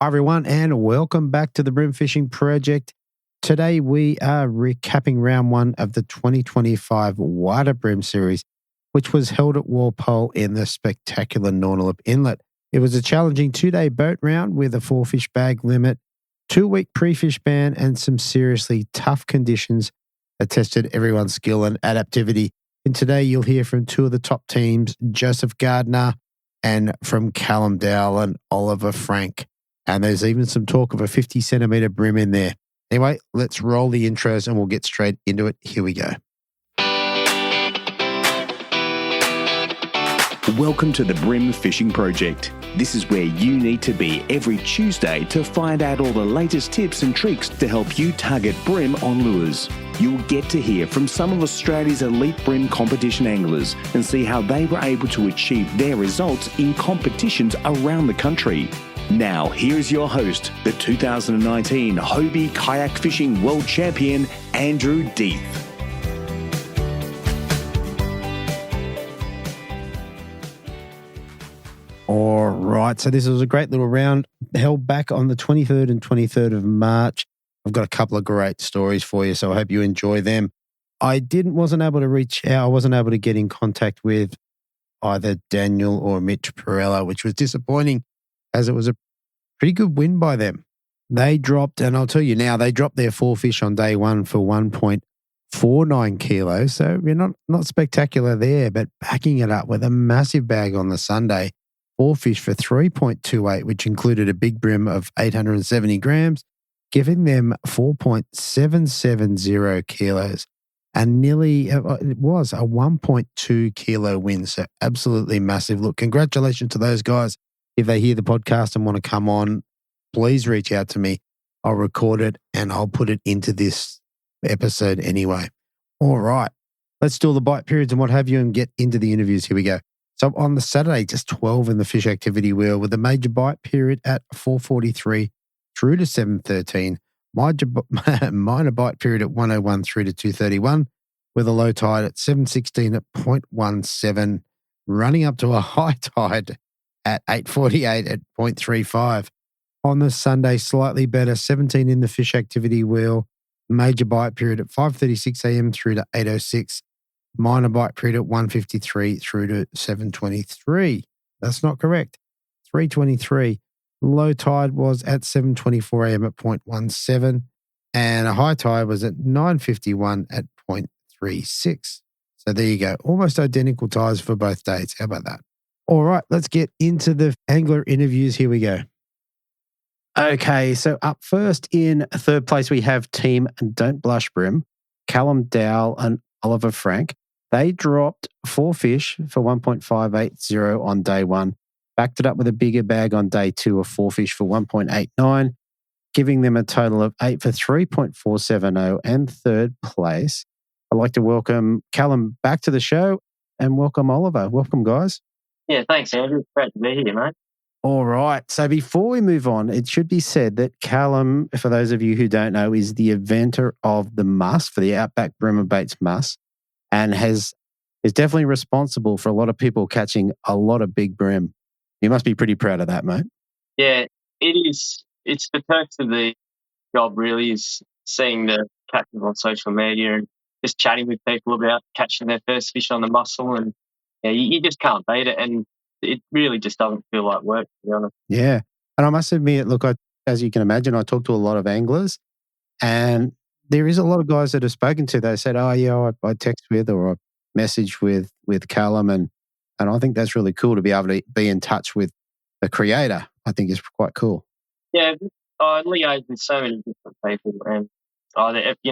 Hi, everyone, and welcome back to the Bream Fishing Project. Today, we are recapping round one of the 2025 WA Bream Series, which was held at Walpole in the spectacular Nornalup Inlet. It was a challenging two-day boat round with a 4-fish bag limit, 2-week pre-fish ban, and some seriously tough conditions that tested everyone's skill and adaptivity. And today, you'll hear from two of the top teams, Joseph Gardner, and from Callum, Dowell, and Oliver Frank. And there's even some talk of a 50-centimetre bream in there. Anyway, let's roll the intros and we'll get straight into it. Here we go. Welcome to the Bream Fishing Project. This is where you need to be every Tuesday to find out all the latest tips and tricks to help you target bream on lures. You'll get to hear from some of Australia's elite bream competition anglers and see how they were able to achieve their results in competitions around the country. Now, here's your host, the 2019 Hobie Kayak Fishing World Champion, Andrew Deeth. All right, so this was a great little round held back on the 23rd and 23rd of March. I've got a couple of great stories for you, so I hope you enjoy them. I wasn't able to reach out. I wasn't able to get in contact with either Daniel or Mitch Perella, which was disappointing, as it was a pretty good win by them. They dropped, and I'll tell you now, they dropped their 4 fish on day one for 1.49 kilos. So we're not spectacular there, but backing it up with a massive bag on the Sunday, 4 fish for 3.28, which included a big bream of 870 grams, giving them 4.770 kilos. And nearly, it was a 1.2 kilo win. So absolutely massive. Look, congratulations to those guys. If they hear the podcast and want to come on, please reach out to me. I'll record it and I'll put it into this episode anyway. All right, let's do all the bite periods and what have you and get into the interviews. Here we go. So on the Saturday, just 12 in the fish activity wheel with a major bite period at 4:43 through to 7:13. Minor bite period at 1:01 through to 2:31 with a low tide at 7:16 at 0.17, running up to a high tide at 8:48 at 0.35. On the Sunday, slightly better, 17 in the fish activity wheel, major bite period at 5:36 a.m. through to 8:06, minor bite period at 1:53 through to 7:23. That's not correct. 3:23. Low tide was at 7:24 a.m. at 0.17, and a high tide was at 9:51 at 0.36. So there you go. Almost identical tides for both days. How about that? All right, let's get into the angler interviews. Here we go. Okay, so up first in third place, we have Team Don't Blush Bream, Callum, Dowell, and Oliver Frank. They dropped 4 fish for 1.580 on day one, backed it up with a bigger bag on day two of 4 fish for 1.89, giving them a total of 8 for 3.470 and third place. I'd like to welcome Callum back to the show and welcome Oliver. Welcome, guys. Yeah, thanks, Andrew. It's great to be here, mate. All right. So before we move on, it should be said that Callum, for those of you who don't know, is the inventor of the muss for the Outback Bruma Baits muss and is definitely responsible for a lot of people catching a lot of big bream. You must be pretty proud of that, mate. Yeah, it is. It's the perks of the job, really, is seeing the catches on social media and just chatting with people about catching their first fish on the mussel. And yeah, you just can't beat it. And it really just doesn't feel like work, to be honest. Yeah. And I must admit, look, as you can imagine, I talk to a lot of anglers and there is a lot of guys that I've spoken to. They said, oh, yeah, I text with or I message with Callum. And I think that's really cool to be able to be in touch with the creator. I think is quite cool. Yeah, I liaise with so many different people and,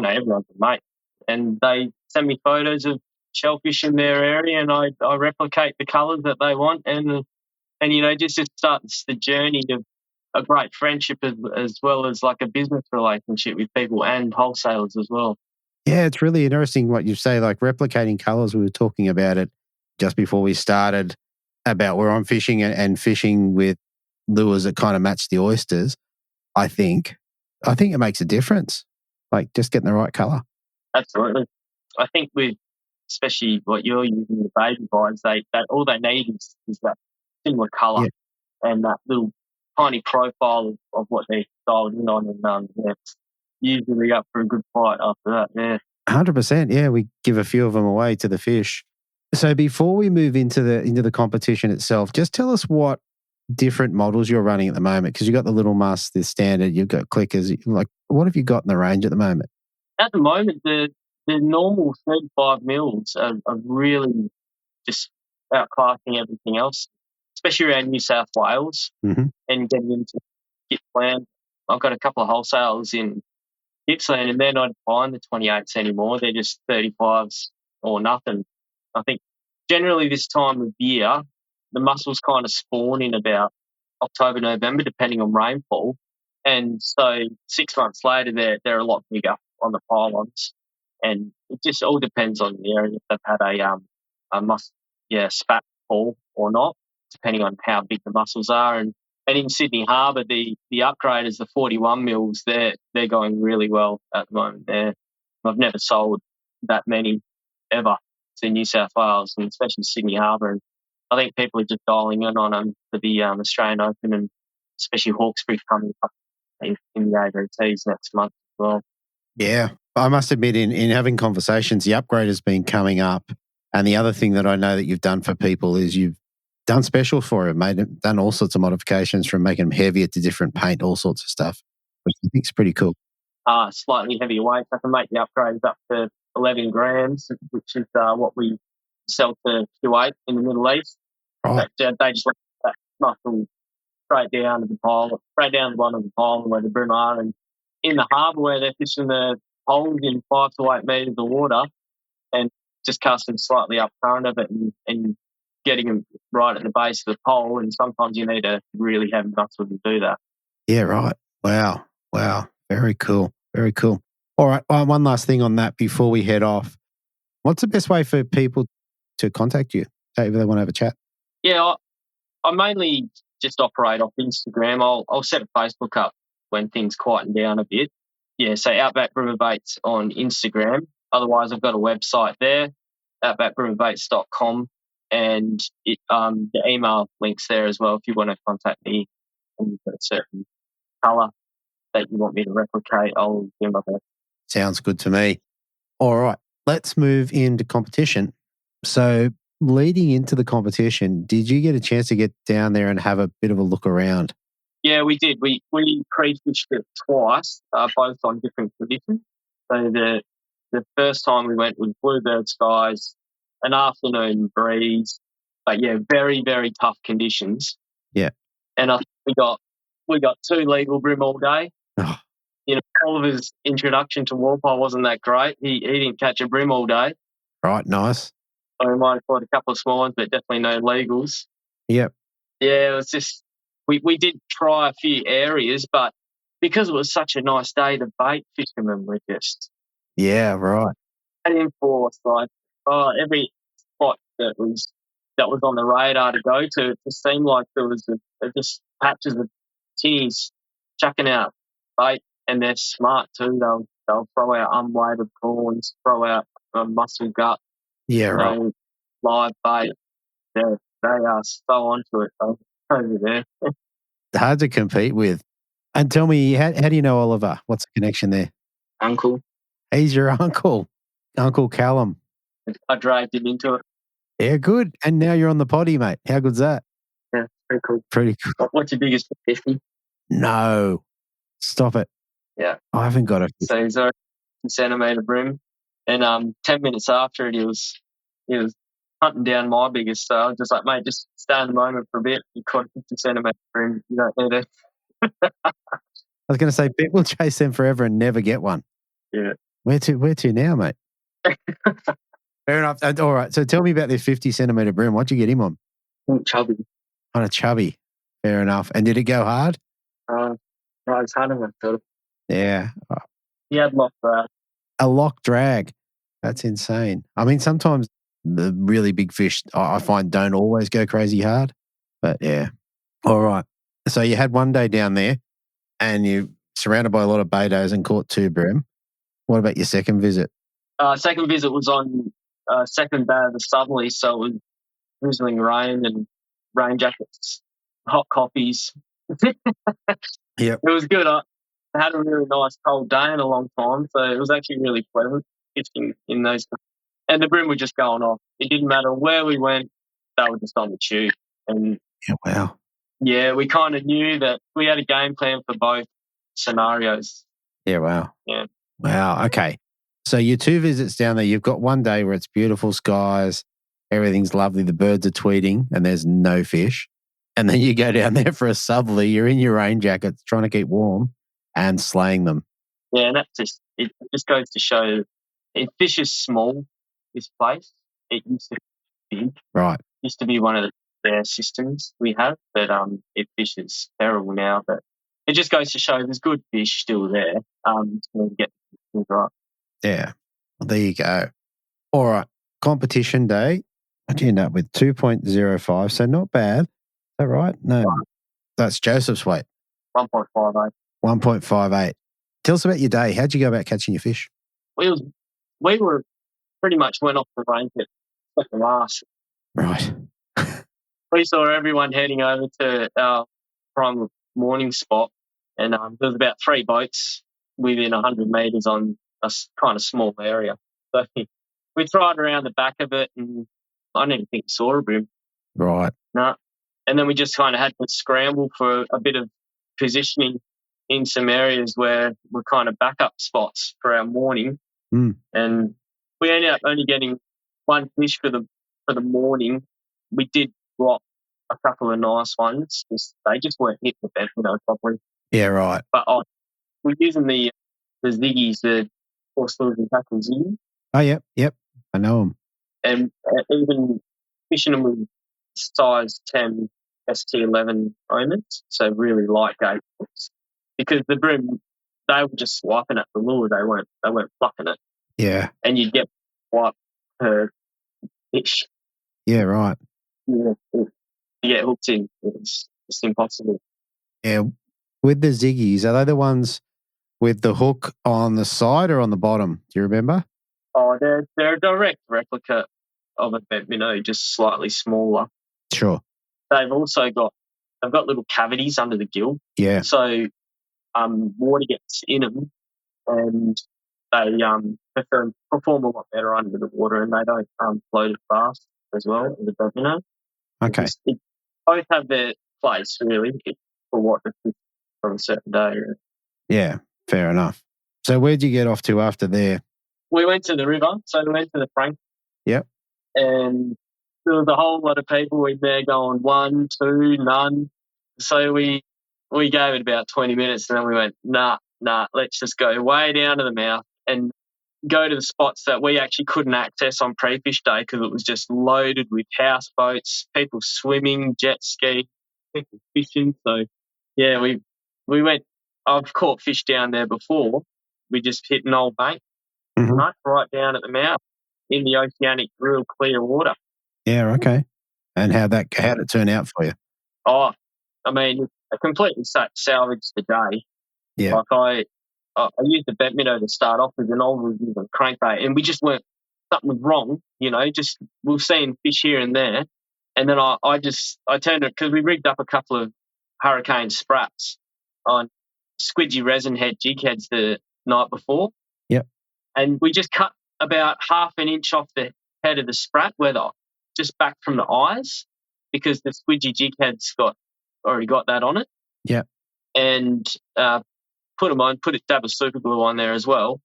everyone's a mate. And they send me photos of shellfish in their area and I replicate the colours that they want and just starts the journey of a great friendship as well as like a business relationship with people and wholesalers as well. Yeah, it's really interesting what you say, like replicating colours. We were talking about it just before we started about where I'm fishing and fishing with lures that kind of match the oysters. I think it makes a difference, like just getting the right colour. Absolutely. I think with especially what you're using, the baby bites, they all they need is that similar colour and that little tiny profile of what they're dialed in on, and it's usually up for a good fight after that. Yeah, 100%. Yeah, we give a few of them away to the fish. So before we move into the competition itself, just tell us what different models you're running at the moment, because you've got the little musk, the standard, you've got clickers. Like, what have you got in the range at the moment? at the moment the normal 35 mils are really just outclassing everything else, especially around New South Wales and getting into Gippsland. I've got a couple of wholesalers in Gippsland, and they're not buying the 28s anymore. They're just 35s or nothing. I think generally this time of year, the mussels kind of spawn in about October, November, depending on rainfall. And so 6 months later, they're a lot bigger on the pylons. And it just all depends on the area, if they've had a spat fall or not, depending on how big the mussels are. And in Sydney Harbour, the upgraders, the 41 mils, they're going really well at the moment. I've never sold that many ever to New South Wales, and especially Sydney Harbour. And I think people are just dialing in on them for the Australian Open, and especially Hawkesbury coming up in the ABTs next month as well. Yeah, I must admit, in having conversations, the upgrade has been coming up. And the other thing that I know that you've done for people is you've done specials for it, done all sorts of modifications, from making them heavier to different paint, all sorts of stuff, which I think is pretty cool. Slightly heavier weight. I can make the upgrades up to 11 grams, which is what we sell to Kuwait in the Middle East. Right. But, they just let that mussel straight down to the pole, straight down the bottom of the pole where the bream are. And in the harbour where they're fishing the poles in 5 to 8 metres of water, and just casting slightly up current of it and getting them right at the base of the pole. And sometimes you need a really heavy mussel to do that. Yeah, right. Wow. Very cool. Very cool. All right. One last thing on that before we head off. What's the best way for people to contact you if they want to have a chat? Yeah, I mainly just operate off Instagram. I'll set a Facebook up when things quieten down a bit. Yeah, so Outback Bruma Baits on Instagram. Otherwise, I've got a website there, outbackbrumabaits.com, and the email links there as well if you want to contact me and you've got a certain colour that you want me to replicate. I'll do my best. Sounds good to me. All right, let's move into competition. So leading into the competition, did you get a chance to get down there and have a bit of a look around? Yeah, we did. We pre-fished it twice, both on different conditions. So the first time we went with bluebird skies, an afternoon breeze, but yeah, very, very tough conditions. Yeah. And I think we got 2 legal bream all day. Oh. Oliver's introduction to Walpole wasn't that great. He didn't catch a bream all day. Right, nice. So we might have caught a couple of small ones, but definitely no legals. Yep. Yeah, it was just we did try a few areas, but because it was such a nice day, the bait fishermen were just right. Enforced every spot that was on the radar to go to. It just seemed like there was just patches of tinnies chucking out bait, and they're smart too. They'll throw out unweighted prawns, throw out mussel gut. Yeah, right. Live bait. They are so onto it over there. Hard to compete with. And tell me, how do you know Oliver? What's the connection there? Uncle. He's your uncle, Uncle Callum. I dragged him into it. Yeah, good. And now you're on the potty, mate. How good's that? Yeah, pretty cool. Pretty cool. What's your biggest 50? No. Stop it. Yeah. I haven't got a 50. So he's a 50-centimetre bream. And 10 minutes after it, he was hunting down my biggest. So I was just like, mate, just stay in the moment for a bit. You caught a 50-centimetre bream. You don't need it. I was going to say, people chase them forever and never get one. Yeah. Where to now, mate? Fair enough. All right. So tell me about this 50-centimetre bream. What'd you get him on? Chubby. On a chubby. Fair enough. And did it go hard? No, it's harder than I thought. Yeah. He had lock drag. A lock drag. That's insane. I mean, sometimes the really big fish I find don't always go crazy hard. But yeah. All right. So you had one day down there and you surrounded by a lot of betos and caught 2 bream. What about your second visit? Second visit was on second day of the southerly, so it was drizzling rain and rain jackets, hot coffees, Yep. It was good. I had a really nice cold day in a long time, so it was actually really pleasant fishing in those. And the bream were just going off. It didn't matter where we went; they were just on the tube. And Yeah, wow. yeah, we kind of knew that we had a game plan for both scenarios. Yeah, wow. Yeah. Wow. Okay. So your 2 visits down there, you've got one day where it's beautiful skies, everything's lovely, the birds are tweeting, and there's no fish. And then you go down there for a southerly, you're in your rain jackets trying to keep warm and slaying them. Yeah, and it just goes to show if fish is small, this place, it used to be big. Right. It used to be one of the best systems we have, but it fish is terrible now. But it just goes to show there's good fish still there. To get things right. Yeah. Well, there you go. All right. Competition day. I'd end up with 2.05. So not bad. Is that right? No. That's Joseph's weight. 1.58. 1.58. Tell us about your day. How'd you go about catching your fish? We were pretty much went off the range at second last. Right. We saw everyone heading over to our prime morning spot, and there was about 3 boats within 100 metres on a kind of small area. So we tried around the back of it, and I didn't even think we saw a bream. Right. No. And then we just kind of had to scramble for a bit of positioning in some areas where were kind of backup spots for our morning. And we ended up only getting 1 fish for the morning. We did drop a couple of nice ones. They just weren't hit the bed, properly. Yeah, right. But we're using the ziggies, the horse lures and tackle ziggies. Oh, yep. I know them. And even fishing them with size 10 ST11 omens, so really light gauge hooks. Because the bream, they were just swiping at the lure. They weren't plucking it. Yeah. And you'd get swipe per fish. Yeah, right. Yeah, to get hooked in, it's impossible. Yeah. With the ziggies, are they the ones with the hook on the side or on the bottom? Do you remember? Oh, they're a direct replica of a bent minnow, just slightly smaller. Sure. They've also got little cavities under the gill. Yeah. So water gets in them, and they perform a lot better under the water, and they don't float as fast as well as a bent minnow. Okay. Both have their place, really, for what the fish from a certain day. Yeah, fair enough. So where'd you get off to after there? We went to the river, so we went to the Frank. Yep. And there was a whole lot of people in there going 1, 2, none. So we gave it about 20 minutes, and then we went, nah, let's just go way down to the mouth and go to the spots that we actually couldn't access on pre-fish day because it was just loaded with houseboats, people swimming, jet ski, people fishing. So, yeah, we went. I've caught fish down there before. We just hit an old bank, right down at the mouth in the oceanic, real clear water. Yeah, okay. And how'd it turn out for you? Oh, I mean, I completely salvaged the day. Yeah. Like I used the bent minnow to start off with, and I was using a crankbait, and we just weren't, something was wrong, just we were seeing fish here and there. And then I turned it, because we rigged up a couple of Hurricane Sprats on squidgy resin head jig heads the night before. Yep. And we just cut about half an inch off the head of the sprat, just back from the eyes, because the squidgy jig head's already got that on it. Yeah. And put them on, put a dab of super glue on there as well.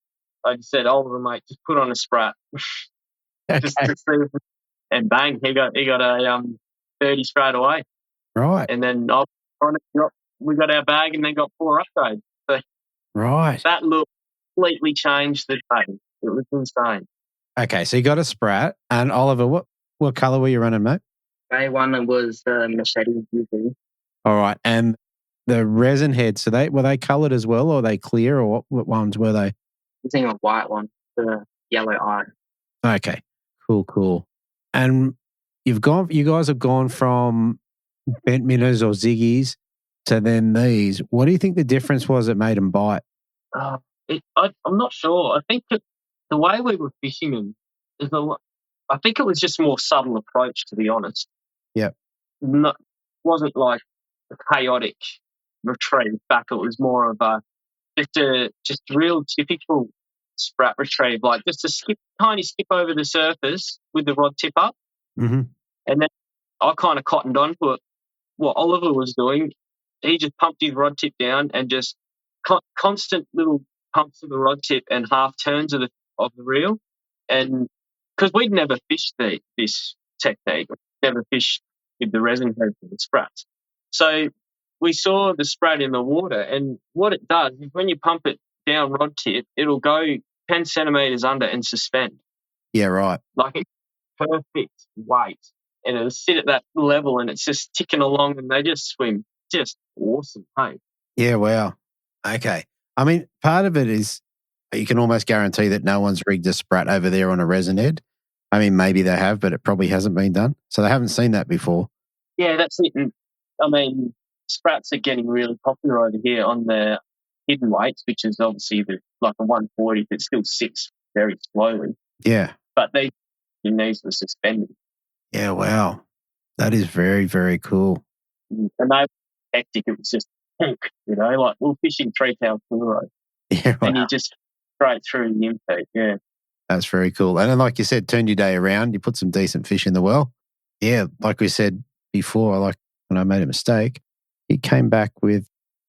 I just said, Oliver, mate, just put on a sprat. Okay. Just to see, and bang, he got a 30 straight away. Right. And then we got our bag and then got 4 upgrades. So right. that look completely changed the day. It was insane. Okay, so you got a sprat. And Oliver, what colour were you running, mate? Day one was machete. All right. And the resin heads, were they coloured as well, or are they clear, or what ones were they? Using a white one, the yellow eye. Okay, cool. And you guys have gone from bent minnows or ziggies to then these. What do you think the difference was that made them bite? I'm not sure. I think the way we were fishing them is I think it was just a more subtle approach, to be honest. Yeah. Wasn't like a chaotic retrieve back. It was more of a just real typical sprat retrieve, like just a tiny skip over the surface with the rod tip up. Mm-hmm. And then I kind of cottoned onto it. What Oliver was doing, he just pumped his rod tip down and just constant little pumps of the rod tip and half turns of the reel. And because we'd never fished this technique, never fished with the resin head for the sprats. So we saw the sprat in the water, and what it does is when you pump it down rod tip, it'll go 10 centimetres under and suspend. Yeah, right. Like it's perfect weight. And it'll sit at that level and it's just ticking along and they just swim just awesome, hey? Yeah, wow. Okay. I mean, part of it is you can almost guarantee that no one's rigged a sprat over there on a resin head. I mean, maybe they have, but it probably hasn't been done. So they haven't seen that before. Yeah, that's it. And, I mean, sprats are getting really popular over here on the hidden weights, which is obviously like a 140 that still sits very slowly. Yeah. But these were suspended. Yeah, wow. That is very, very cool. And they were hectic. It was just pink, like we were fishing 3 pound fluoro. Yeah, wow. And you just straight through the intake, yeah. That's very cool. And then, like you said, turn your day around. You put some decent fish in the well. Yeah, like we said before, like when I made a mistake, he came back with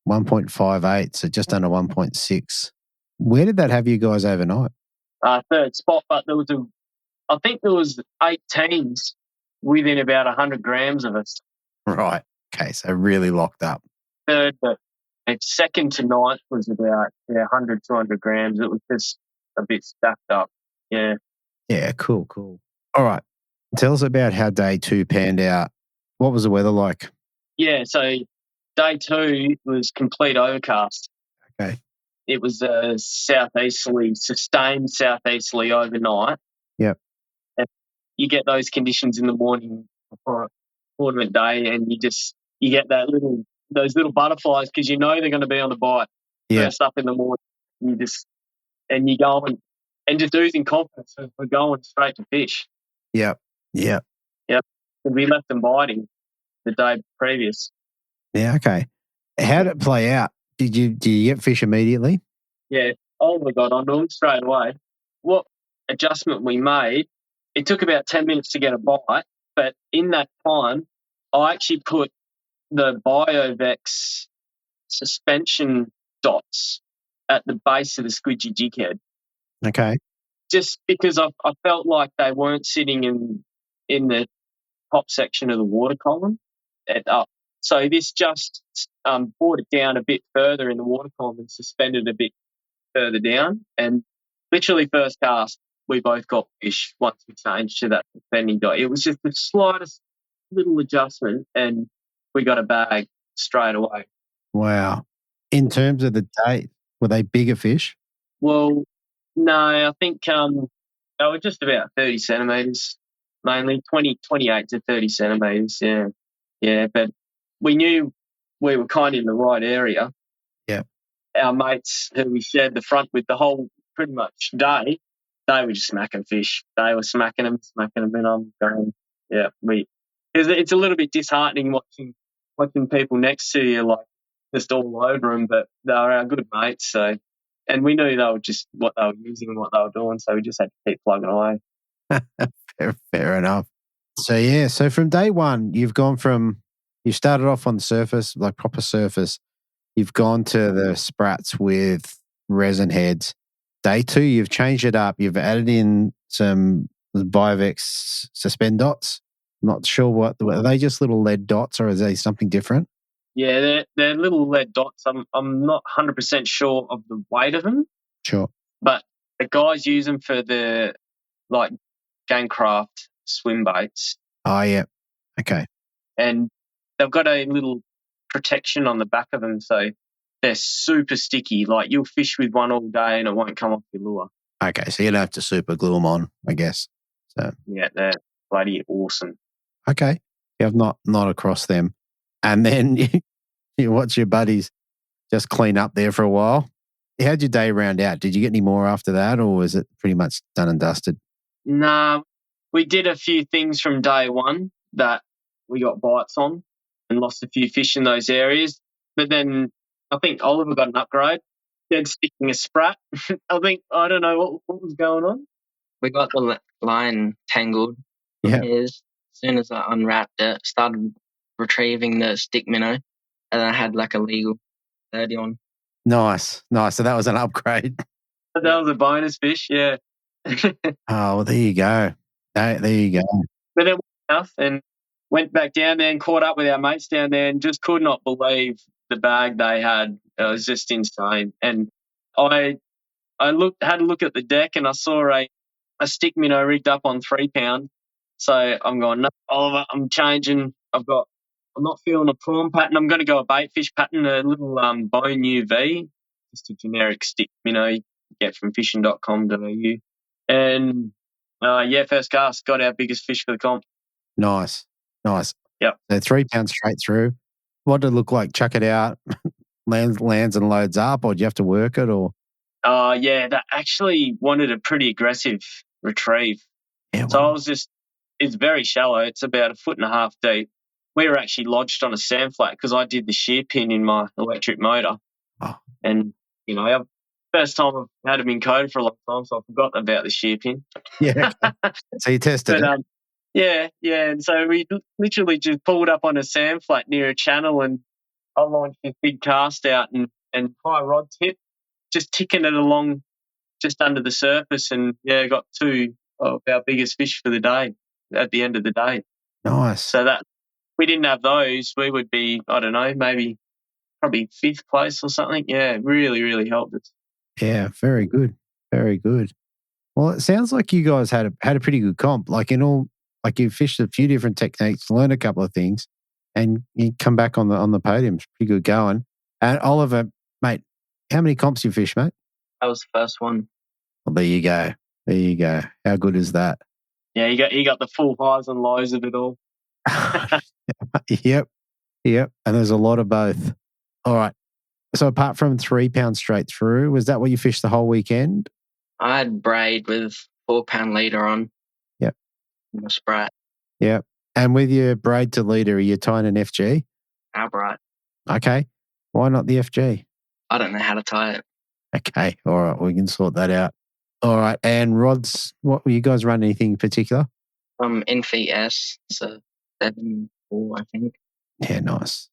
1.58, so just under 1.6. Where did that have you guys overnight? Third spot, but I think there was 8 teams within about 100 grams of us. Right. Okay, so really locked up. Third, but second to ninth was about 100, 200 grams. It was just a bit stacked up. Yeah. Yeah, cool. All right. Tell us about how day 2 panned out. What was the weather like? Yeah, so day 2 was complete overcast. Okay. It was sustained southeasterly overnight. Yep. And you get those conditions in the morning before tournament day, and you get those little butterflies because you know they're going to be on the bite first up in the morning. You go on and just oozing confidence that we're going straight to fish. Yep. And we left them biting the day previous. Yeah, okay. How did it play out? Did you get fish immediately? Yeah. Oh my God, I knew them straight away. What adjustment we made, it took about 10 minutes to get a bite, but in that time, I actually put the BioVex suspension dots at the base of the squidgy jig head. Okay. Just because I felt like they weren't sitting in the top section of the water column. So this just brought it down a bit further in the water column and suspended a bit further down. And literally first cast, we both got fish once we changed to that suspending dot. It was just the slightest little adjustment and we got a bag straight away. Wow. In terms of the day, were they bigger fish? Well, no, I think they were just about 30 centimetres, mainly 28 to 30 centimetres, yeah. Yeah, but we knew we were kind of in the right area. Yeah. Our mates who we shared the front with the whole pretty much day, they were just smacking fish. They were smacking them, and I'm going, yeah, it's a little bit disheartening watching people next to you like just all over them, but they were our good mates, so. And we knew they were just what they were using and what they were doing, so we just had to keep plugging away. Fair enough. So from day 1, you started off on the surface, like proper surface. You've gone to the sprats with resin heads. Day 2, you've changed it up. You've added in some BioVex suspend dots. Not sure are they just little lead dots or is they something different? Yeah, they're little lead dots. I'm not 100% sure of the weight of them. Sure. But the guys use them for the Gamecraft swim baits. Oh, yeah. Okay. And they've got a little protection on the back of them, so they're super sticky. Like you'll fish with one all day and it won't come off your lure. Okay, so you don't have to super glue them on, I guess. So yeah, they're bloody awesome. Okay. Yeah, I've not across them. And then you watch your buddies just clean up there for a while. How'd your day round out? Did you get any more after that or was it pretty much done and dusted? Nah, we did a few things from day 1 that we got bites on and lost a few fish in those areas. But then I think Oliver got an upgrade. Dead sticking a sprat. I don't know what was going on. We got the line tangled from his. As soon as I unwrapped it, started retrieving the stick minnow, and I had like a legal 30 on. Nice. So that was an upgrade. That was a bonus fish, yeah. Well, there you go. There you go. But then enough and went back down there and caught up with our mates down there and just could not believe the bag they had. It was just insane. And I had a look at the deck and I saw a stick minnow rigged up on 3 pound. So I'm going, no, Oliver, I'm changing. I'm not feeling a prawn pattern. I'm going to go a bait fish pattern, a little bone UV, just a generic stick minnow you get from fishing.com.au. And first cast, got our biggest fish for the comp. Nice. Yep. So 3 pounds straight through. What did it look like? Chuck it out, lands and loads up, or do you have to work it? Or that actually wanted a pretty aggressive retrieve. Yeah, so it's very shallow. It's about 1.5 foot deep. We were actually lodged on a sand flat because I did the shear pin in my electric motor. Oh. And, first time I've had them encoded for a long time, so I forgot about the shear pin. Yeah. So you tested it? Yeah. And so we literally just pulled up on a sand flat near a channel and I launched this big cast out and high rod tip, just ticking it along just under the surface and, got 2 of our biggest fish for the day at the end of the day. Nice. So that we didn't have those, we would be, I don't know, probably 5th place or something. Yeah, really, really helped us. Yeah, very good. Very good. Well, it sounds like you guys had a pretty good comp. Like you fished a few different techniques, learned a couple of things, and you come back on the podium. It's pretty good going. And Oliver, mate, how many comps you fished, mate? That was the first one. Well, there you go. How good is that? Yeah, he got the full highs and lows of it all. Yep. And there's a lot of both. All right. So apart from 3 pounds straight through, was that what you fished the whole weekend? I had braid with 4 pound leader on. Yep. And a sprat. Yep. And with your braid to leader, are you tying an FG? Outright. Okay. Why not the FG? I don't know how to tie it. Okay. All right. We can sort that out. All right. And rods, what were you guys running? Anything in particular? Infeet S, so 7.4, I think. Yeah, nice.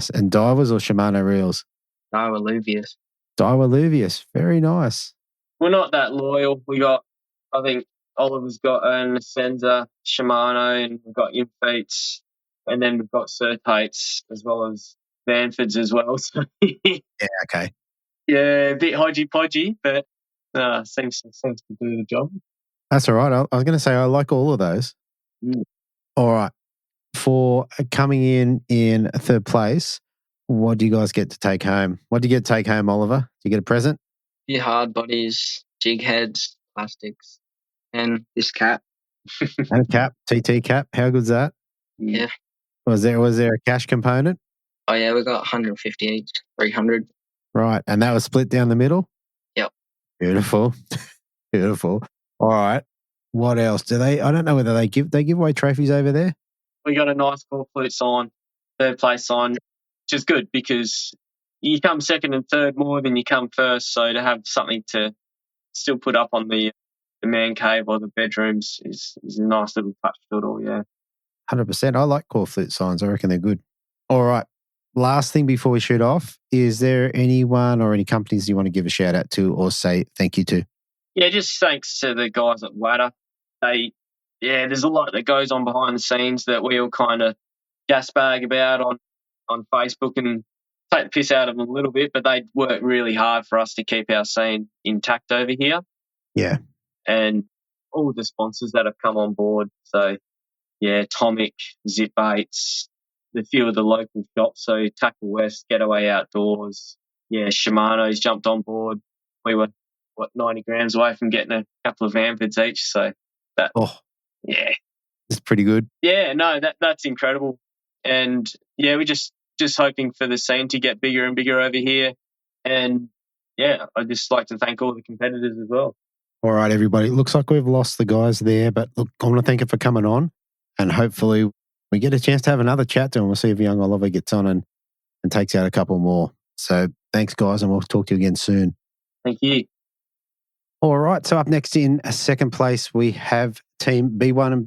And divers or Shimano reels? Dowell Luvius. Very nice. We're not that loyal. I think Oliver's got an Ascenza, Shimano, and we've got Infeets, and then we've got Certates as well as Vanfords as well. So yeah, okay. Yeah, a bit hodgy-podgy, but seems to do the job. That's all right. I was going to say I like all of those. Mm. All right. For coming in 3rd place, what do you guys get to take home? What do you get to take home, Oliver? Do you get a present? A few hard bodies, jig heads, plastics, and this cap. And a cap, TT cap. How good's that? Yeah. Was there a cash component? Oh yeah, we got 150 each, 300. Right, and that was split down the middle? Yep. Beautiful. All right. What else? I don't know whether they give away trophies over there? We got a nice full flute sign, 3rd place sign, which is good because you come 2nd and 3rd more than you come 1st. So to have something to still put up on the man cave or the bedrooms is a nice little touch to it all, yeah. 100%. I like core flute signs. I reckon they're good. All right. Last thing before we shoot off, is there anyone or any companies you want to give a shout out to or say thank you to? Yeah, just thanks to the guys at WA. There's a lot that goes on behind the scenes that we all kind of gas bag about on Facebook and take the piss out of them a little bit, but they work really hard for us to keep our scene intact over here. Yeah. And all the sponsors that have come on board. So, yeah, Tomic, Zip Baits, a few of the local shops. So Tackle West, Getaway Outdoors. Yeah, Shimano's jumped on board. We were, 90 grams away from getting a couple of Vanfords each. So that, yeah. It's pretty good. Yeah, no, that's incredible. And, yeah, we're just hoping for the scene to get bigger and bigger over here. And, yeah, I'd just like to thank all the competitors as well. All right, everybody. It looks like we've lost the guys there, but look, I want to thank you for coming on, and hopefully we get a chance to have another chat to him. We'll see if young Oliver gets on and and takes out a couple more. So thanks, guys, and we'll talk to you again soon. Thank you. All right, so up next in second place, we have Team B1 and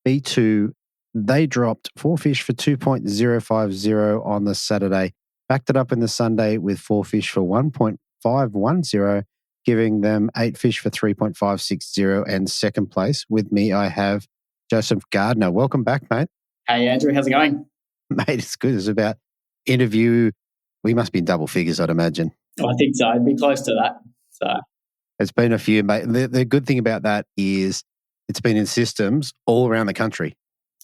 B2. They dropped 4 fish for 2.050 on the Saturday, backed it up in the Sunday with 4 fish for 1.510, giving them 8 fish for 3.560. And second place with me, I have Joseph Gardner. Welcome back, mate. Hey, Andrew, how's it going? Mate, it's good. It's about interview. We must be in double figures, I'd imagine. I think so. I'd be close to that. So it's been a few, mate. The good thing about that is it's been in systems all around the country.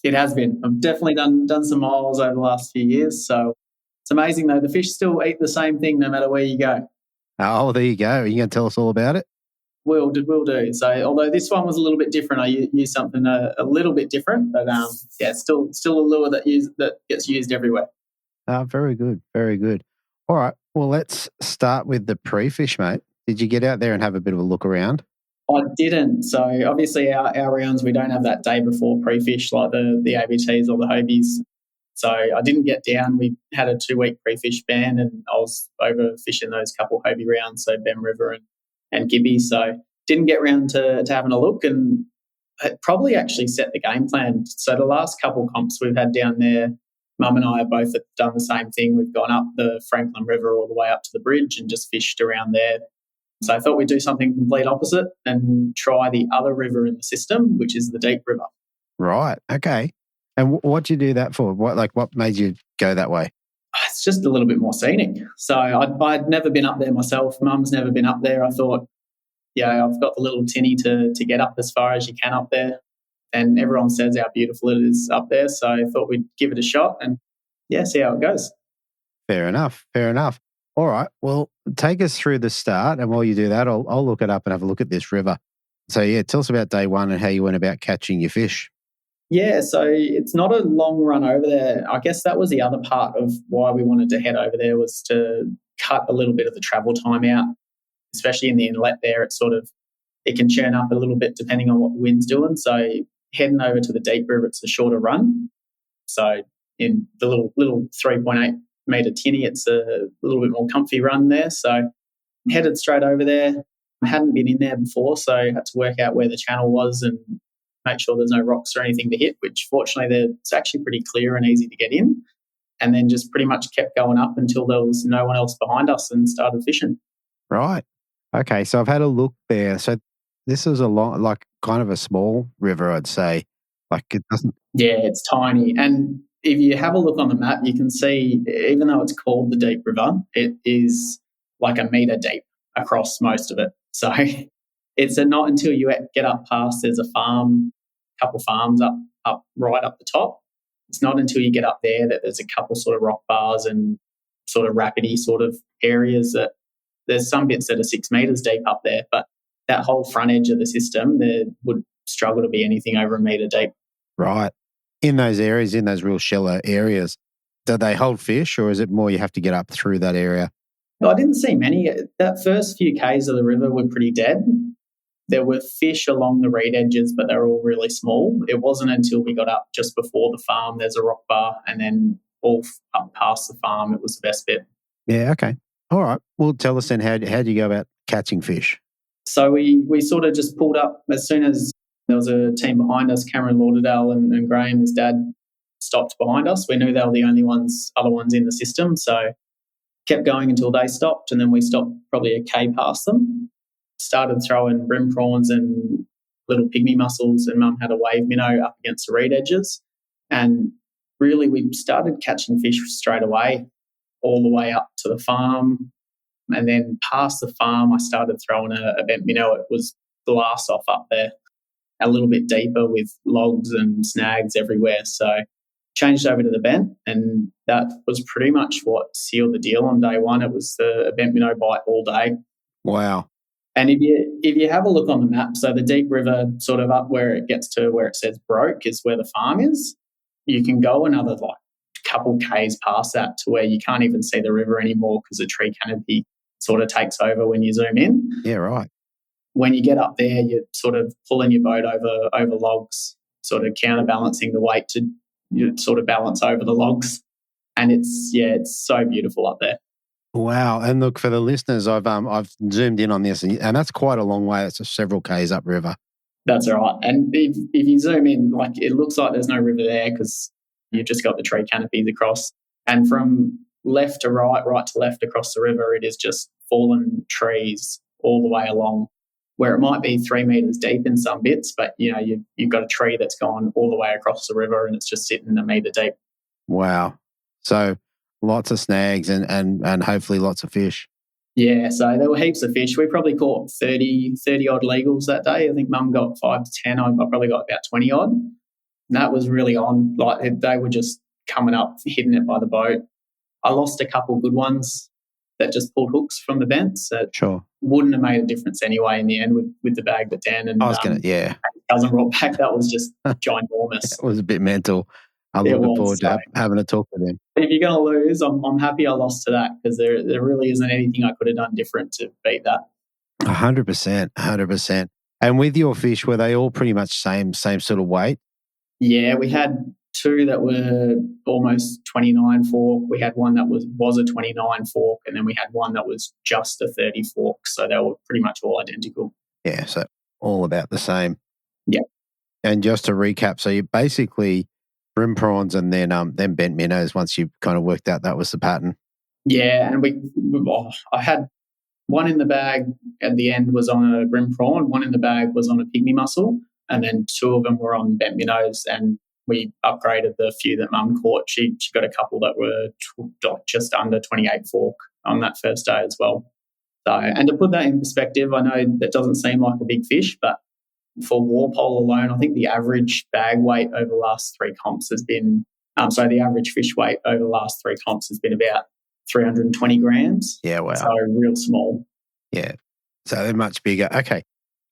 It has been. I've definitely done some miles over the last few years. So it's amazing, though. The fish still eat the same thing no matter where you go. Oh, there you go. Are you going to tell us all about it? Will do. So although this one was a little bit different, I used something a little bit different. But still a lure that gets used everywhere. Very good. Very good. All right. Well, let's start with the pre-fish, mate. Did you get out there and have a bit of a look around? I didn't. So obviously our rounds, we don't have that day before pre-fish like the ABTs or the Hobies. So I didn't get down. We had a 2-week pre-fish ban and I was overfishing those couple Hobie rounds, so Bem River and Gibby. So didn't get round to having a look, and it probably actually set the game plan. So the last couple comps we've had down there, Mum and I have both done the same thing. We've gone up the Franklin River all the way up to the bridge and just fished around there. So I thought we'd do something complete opposite and try the other river in the system, which is the Deep River. Right. Okay. And what did you do that for? What made you go that way? It's just a little bit more scenic. So I'd never been up there myself. Mum's never been up there. I thought, I've got the little tinny to get up as far as you can up there. And everyone says how beautiful it is up there. So I thought we'd give it a shot and, see how it goes. Fair enough. All right. Well, take us through the start. And while you do that, I'll look it up and have a look at this river. So, tell us about day one and how you went about catching your fish. Yeah, so it's not a long run over there. I guess that was the other part of why we wanted to head over there, was to cut a little bit of the travel time out, especially in the inlet there. It can churn up a little bit depending on what the wind's doing. So heading over to the Deep River, it's a shorter run. So in the little 3.8 metre tinny, it's a little bit more comfy run there. So headed straight over there. I hadn't been in there before, so I had to work out where the channel was and make sure there's no rocks or anything to hit, which fortunately it's actually pretty clear and easy to get in. And then just pretty much kept going up until there was no one else behind us and started fishing. Right. Okay, so I've had a look there. So this is kind of a small river, I'd say. It doesn't... Yeah, it's tiny. And if you have a look on the map, you can see, even though it's called the Deep River, it is like a metre deep across most of it. So it's not until you get up past, there's a couple farms up right up the top. It's not until you get up there that there's a couple sort of rock bars and sort of rapidy sort of areas that there's some bits that are 6 metres deep up there, but that whole front edge of the system, there would struggle to be anything over a metre deep. Right. In those areas, in those real shallow areas, do they hold fish, or is it more you have to get up through that area? No, I didn't see many. That first few Ks of the river were pretty dead. There were fish along the reed edges, but they were all really small. It wasn't until we got up just before the farm, there's a rock bar, and then all up past the farm, it was the best bit. Yeah, okay. All right. Well, tell us then, how do you go about catching fish? So we sort of just pulled up as soon as there was a team behind us. Cameron Lauderdale and Graham, his dad, stopped behind us. We knew they were the only other ones in the system, so kept going until they stopped, and then we stopped probably a K past them. Started throwing brim prawns and little pygmy mussels, and Mum had a wave minnow up against the reed edges. And really we started catching fish straight away, all the way up to the farm. And then past the farm, I started throwing a bent minnow. It was glass off up there, a little bit deeper with logs and snags everywhere. So changed over to the bent, and that was pretty much what sealed the deal on day one. It was a bent minnow bite all day. Wow. And if you have a look on the map, so the Deep River sort of up where it gets to where it says broke is where the farm is. You can go another couple Ks past that to where you can't even see the river anymore because the tree canopy sort of takes over when you zoom in. Yeah, right. When you get up there, you're sort of pulling your boat over logs, sort of counterbalancing the weight to sort of balance over the logs. And it's so beautiful up there. Wow. And look, for the listeners, I've zoomed in on this, and that's quite a long way. It's several Ks upriver. That's all right. And if you zoom in, like, it looks like there's no river there because you've just got the tree canopies across. And from left to right, right to left across the river, it is just fallen trees all the way along, where it might be 3 metres deep in some bits, but, you've got a tree that's gone all the way across the river and it's just sitting a metre deep. Wow. So lots of snags and hopefully lots of fish. Yeah, so there were heaps of fish. We probably caught 30 odd legals that day. I think Mum got 5 to 10. I probably got about 20 odd. And that was really on. Like, they were just coming up, hitting it by the boat. I lost a couple good ones that just pulled hooks from the bents. That Sure. Wouldn't have made a difference anyway in the end with the bag that Dan and cousin brought back. That was just ginormous. It was a bit mental. I'm looking forward to having a talk with him. If you're going to lose, I'm happy I lost to that, because there really isn't anything I could have done different to beat that. 100%. And with your fish, were they all pretty much same sort of weight? Yeah, we had 2 that were almost 29 fork. We had one that was a 29 fork, and then we had one that was just a 30 fork. So they were pretty much all identical. Yeah, so all about the same. Yeah. And just to recap, so you basically brim prawns and then bent minnows once you kind of worked out that was the pattern. Yeah, and I had one in the bag at the end was on a brim prawn, one in the bag was on a pygmy mussel, and then 2 of them were on bent minnows, and we upgraded the few that Mum caught. She got a couple that were just under 28 fork on that first day as well. So, and to put that in perspective, I know that doesn't seem like a big fish, but for Walpole alone, I think the average bag weight over the last 3 comps has been, the average fish weight over the last 3 comps has been about 320 grams. Yeah, wow. So real small. Yeah, so they're much bigger. Okay,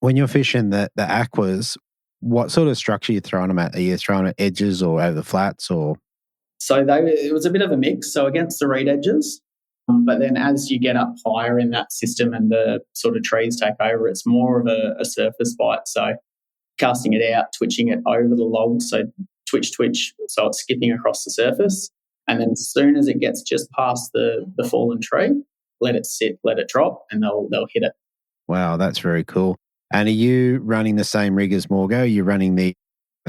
when you're fishing the aquas, what sort of structure are you throwing them at? Are you throwing at edges or over the flats or? So it was a bit of a mix. So against the reed edges, but then as you get up higher in that system and the sort of trees take over, it's more of a surface bite. So casting it out, twitching it over the log. So twitch, so it's skipping across the surface. And then as soon as it gets just past the fallen tree, let it sit, let it drop, and they'll hit it. Wow, that's very cool. And are you running the same rig as Morgo? Are you running the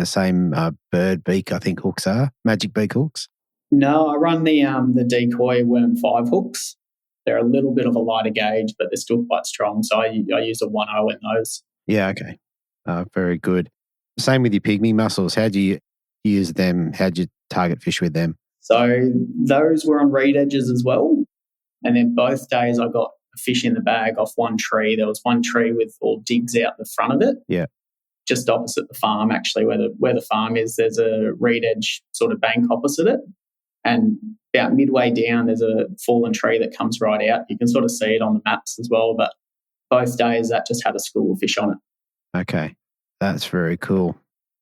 same bird beak, I think hooks are, magic beak hooks? No, I run the decoy worm 5 hooks. They're a little bit of a lighter gauge, but they're still quite strong. So I use a 1.0 in those. Yeah, okay. Very good. Same with your pygmy mussels. How do you use them? How do you target fish with them? So those were on reed edges as well. And then both days I got a fish in the bag off one tree. There was one tree with all digs out the front of it. Yeah. Just opposite the farm, actually, where the farm is, there's a reed edge sort of bank opposite it. And about midway down, there's a fallen tree that comes right out. You can sort of see it on the maps as well. But both days, that just had a school of fish on it. Okay. That's very cool.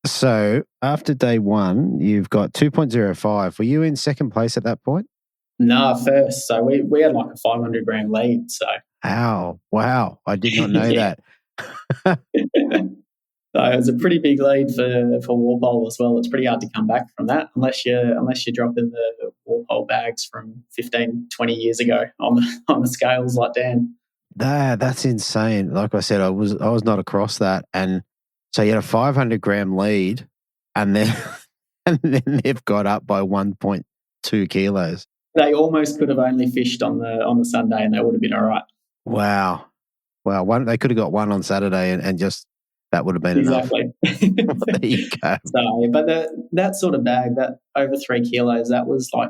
So after day 1, you've got 2.05. Were you in second place at that point? No, first. So we had like a 500 gram lead. So wow. I did not know that. So it was a pretty big lead for Walpole as well. It's pretty hard to come back from that unless you're dropping the Walpole bags from 15, 20 years ago on the scales like Dan. That's insane. Like I said, I was not across that, and so you had a 500 gram lead, and then they've got up by 1.2 kilos. They almost could have only fished on the Sunday, and they would have been all right. Wow. They could have got one on Saturday, and just that would have been exactly. enough. There you go. So, but that sort of bag, that over 3 kilos, that was like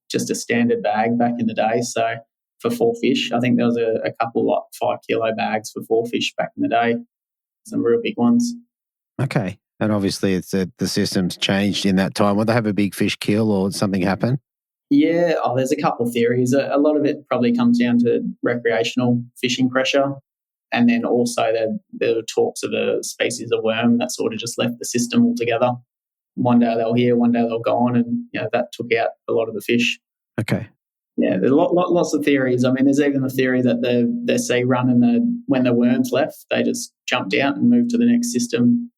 just a standard bag back in the day. So for 4 fish, I think there was a couple like 5 kilo bags for 4 fish back in the day. Some real big ones. Okay. And obviously the system's changed in that time. Would they have a big fish kill or something happen? Yeah, there's a couple of theories. A lot of it probably comes down to recreational fishing pressure. And then also there were talks of a species of worm that sort of just left the system altogether. One day they'll here, one day they'll gone, and that took out a lot of the fish. Okay. Yeah, there's lots of theories. I mean, there's even the theory that the sea run and when the worms left, they just jumped out and moved to the next system.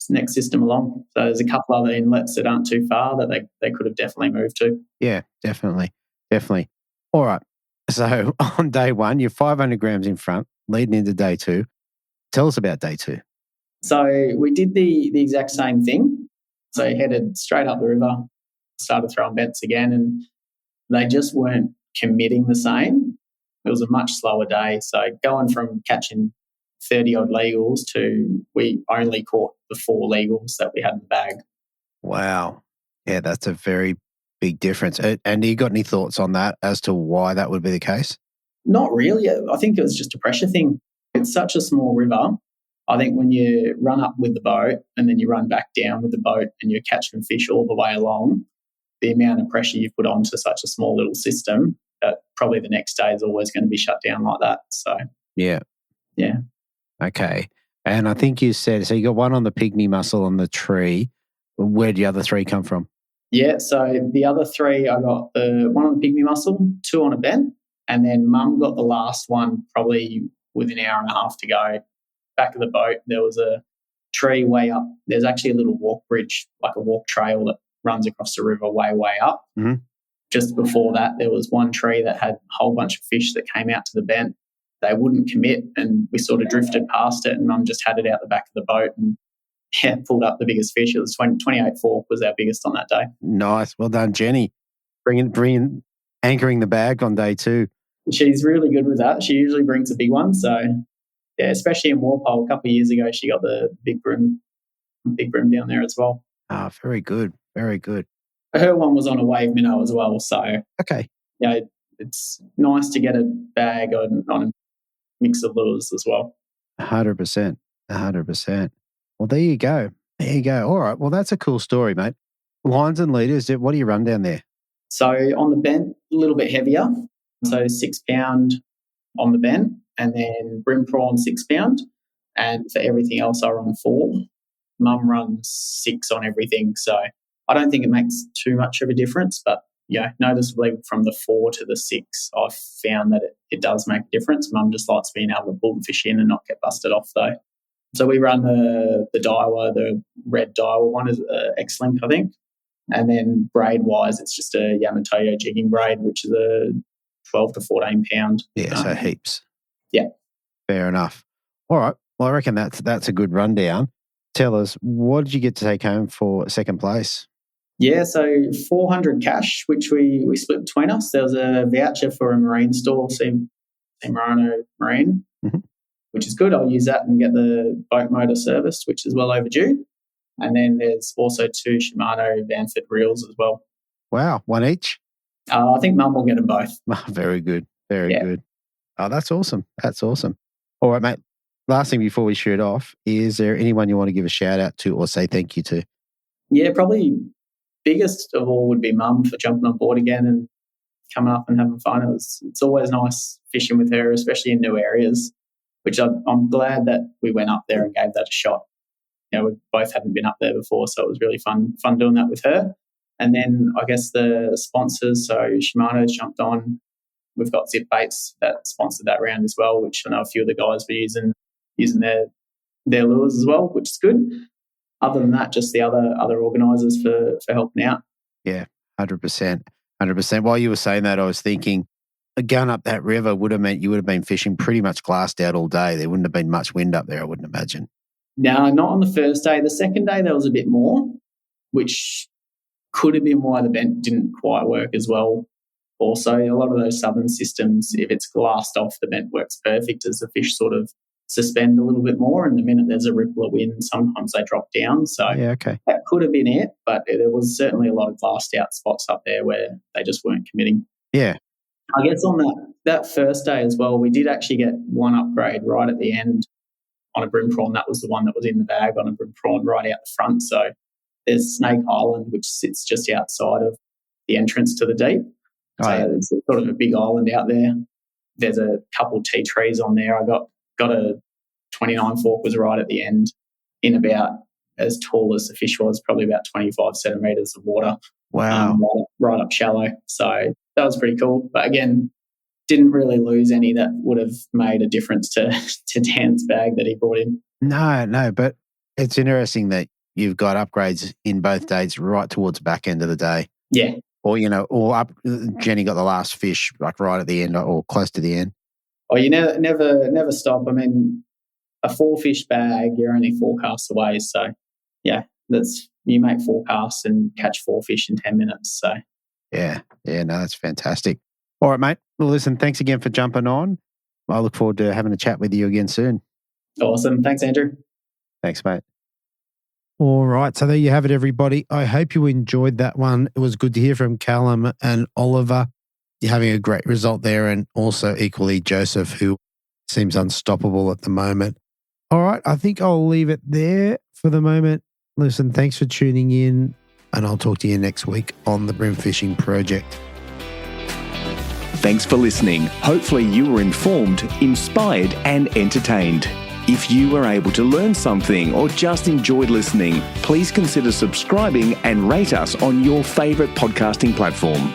next system along. So there's a couple other inlets that aren't too far that they could have definitely moved to. Yeah, definitely. All right. So on day one, you're 500 grams in front, leading into day two. Tell us about day two. So we did the exact same thing. So headed straight up the river, started throwing bents again, and they just weren't committing the same. It was a much slower day. So going from catching 30-odd legals to we only caught the 4 legals that we had in the bag. Wow. Yeah, that's a very big difference. And you got any thoughts on that as to why that would be the case? Not really. I think it was just a pressure thing. It's such a small river. I think when you run up with the boat and then you run back down with the boat and you're catching fish all the way along, the amount of pressure you put onto such a small little system, probably the next day is always going to be shut down like that. So, yeah. Okay. And I think you said, so you got one on the pygmy mussel on the tree. Where'd the other 3 come from? Yeah, so the other 3, I got the one on the pygmy mussel, 2 on a bent, and then Mum got the last one probably with an hour and a half to go. Back of the boat, there was a tree way up. There's actually a little walk bridge, like a walk trail that runs across the river way up. Mm-hmm. Just before that, there was one tree that had a whole bunch of fish that came out to the bent. They wouldn't commit, and we sort of drifted past it, and Mum just had it out the back of the boat and pulled up the biggest fish. It was 28 fork was our biggest on that day. Nice. Well done, Jenny. Anchoring the bag on day 2. She's really good with that. She usually brings a big one. So, yeah, especially in Walpole a couple of years ago, she got the big bream down there as well. Ah, very good. Very good. Her one was on a wave minnow as well. So, okay. Yeah, it's nice to get a bag on a mix of lures as well. 100%. Well, there you go. All right. Well, that's a cool story, mate. Lines and leaders, what do you run down there? So on the bent, a little bit heavier. So 6 pound on the bent, and then brim prawn 6 pound. And for everything else, I run 4. Mum runs 6 on everything. So I don't think it makes too much of a difference, but noticeably from the 4 to the 6, I've found that it does make a difference. Mum just likes being able to pull the fish in and not get busted off though. So we run the Dowell, the red Dowell one is X-Link, I think. And then braid-wise, it's just a Yamato jigging braid, which is a 12 to 14 pound. Yeah, so heaps. Yeah. Fair enough. All right. Well, I reckon that's a good rundown. Tell us, what did you get to take home for second place? Yeah, so 400 cash, which we split between us. There was a voucher for a marine store, Marino Marine, which is good. I'll use that and get the boat motor serviced, which is well overdue. And then there's also 2 Shimano Vanford reels as well. Wow, one each? I think Mum will get them both. Very good. Very good. Oh, that's awesome. All right, mate. Last thing before we shoot off, is there anyone you want to give a shout out to or say thank you to? Yeah, probably biggest of all would be Mum for jumping on board again and coming up and having fun. It's always nice fishing with her, especially in new areas, which I'm glad that we went up there and gave that a shot. We both hadn't been up there before, so it was really fun doing that with her. And then I guess the sponsors, so Shimano's jumped on. We've got Zip Baits that sponsored that round as well, which I know a few of the guys were using their lures as well, which is good. Other than that, just the other organisers for helping out. Yeah, 100%. While you were saying that, I was thinking going up that river would have meant you would have been fishing pretty much glassed out all day. There wouldn't have been much wind up there, I wouldn't imagine. No, not on the first day. The second day there was a bit more, which could have been why the bent didn't quite work as well. Also, a lot of those southern systems, if it's glassed off, the bent works perfect as the fish sort of suspend a little bit more, and the minute there's a ripple of wind, sometimes they drop down. So that could have been it, but there was certainly a lot of glassed out spots up there where they just weren't committing. Yeah. I guess on that first day as well, we did actually get one upgrade right at the end on a brim prawn. That was the one that was in the bag on a brim prawn right out the front. So there's Snake Island, which sits just outside of the entrance to the deep. It's sort of a big island out there. There's a couple tea trees on there. I got a 29 fork was right at the end in about as tall as the fish was, probably about 25 centimetres of water. Wow. Right up shallow. So that was pretty cool. But again, didn't really lose any that would have made a difference to Dan's bag that he brought in. No, but It's interesting that you've got upgrades in both dates right towards the back end of the day. Yeah. Or, Jenny got the last fish like right at the end or close to the end. Oh, you never stop. I mean, a 4-fish bag, you're only 4 casts away. So, yeah, you make 4 casts and catch 4 fish in 10 minutes. So, no, that's fantastic. All right, mate. Well, listen, thanks again for jumping on. I look forward to having a chat with you again soon. Awesome. Thanks, Andrew. Thanks, mate. All right. So there you have it, everybody. I hope you enjoyed that one. It was good to hear from Callum and Oliver. You're having a great result there, and also equally Joseph, who seems unstoppable at the moment. All right. I think I'll leave it there for the moment. Listen, thanks for tuning in, and I'll talk to you next week on the Bream Fishing Project. Thanks for listening. Hopefully you were informed, inspired and entertained. If you were able to learn something or just enjoyed listening, please consider subscribing and rate us on your favourite podcasting platform.